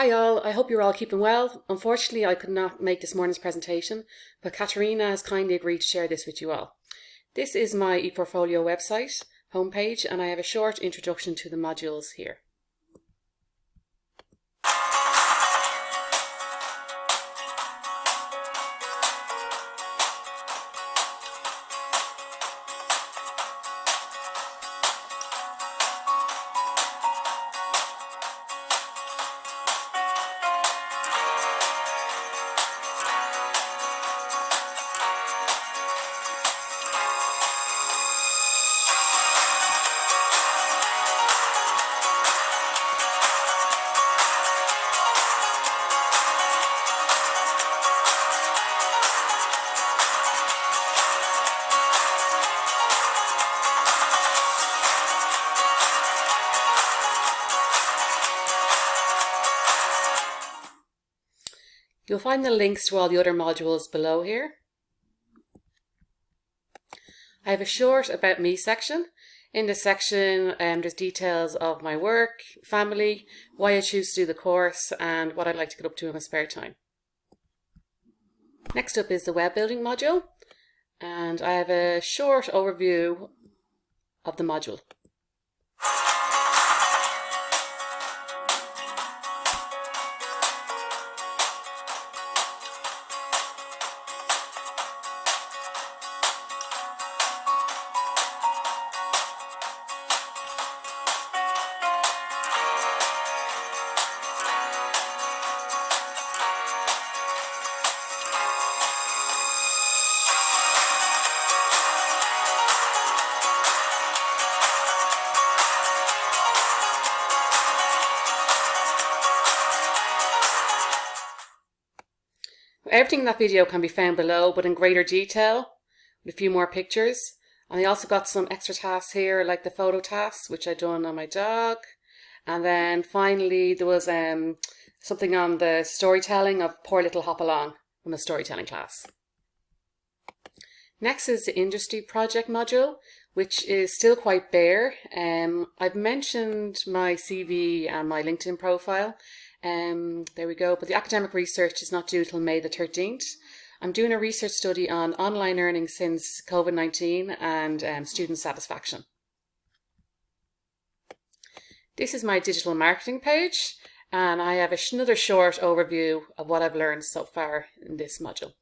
Hi all, I hope you're all keeping well. Unfortunately, I could not make this morning's presentation, but Katerina has kindly agreed to share this with you all. This is my ePortfolio website homepage, and I have a short introduction to the modules here. You'll find the links to all the other modules below here. I have a short About Me section. In this section, there's details of my work, family, why I choose to do the course, and what I'd like to get up to in my spare time. Next up is the web building module, and I have a short overview of the module. Everything in that video can be found below, but in greater detail, with a few more pictures. And I also got some extra tasks here, like the photo tasks, which I done on my dog. And then finally, there was something on the storytelling of Poor Little Hop Along from the storytelling class. Next is the industry project module, which is still quite bare. I've mentioned my CV and my LinkedIn profile. There we go, but the academic research is not due till May the 13th. I'm doing a research study on online learning since COVID-19 and student satisfaction. This is my digital marketing page, and I have another short overview of what I've learned so far in this module.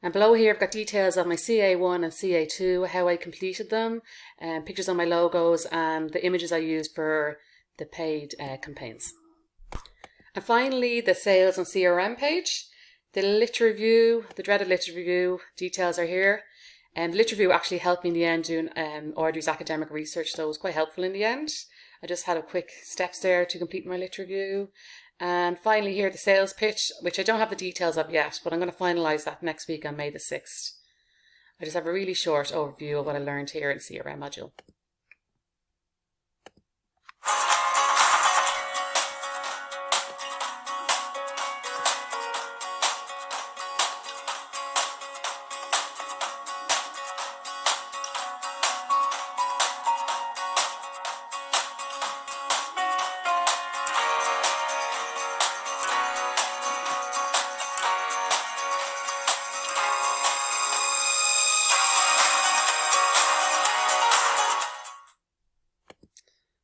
And below here I've got details of my CA1 and CA2, how I completed them, pictures of my logos and the images I used for the paid campaigns. And finally the sales and CRM page. The literature review, the dreaded literature review details are here. And the literature review actually helped me in the end doing Audrey's academic research, so it was quite helpful in the end. I just had a quick steps there to complete my literature review. And finally here, the sales pitch, which I don't have the details of yet, but I'm going to finalise that next week on May the 6th. I just have a really short overview of what I learned here in the CRM module.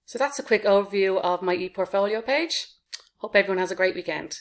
So that's a quick overview of my ePortfolio page. Hope everyone has a great weekend.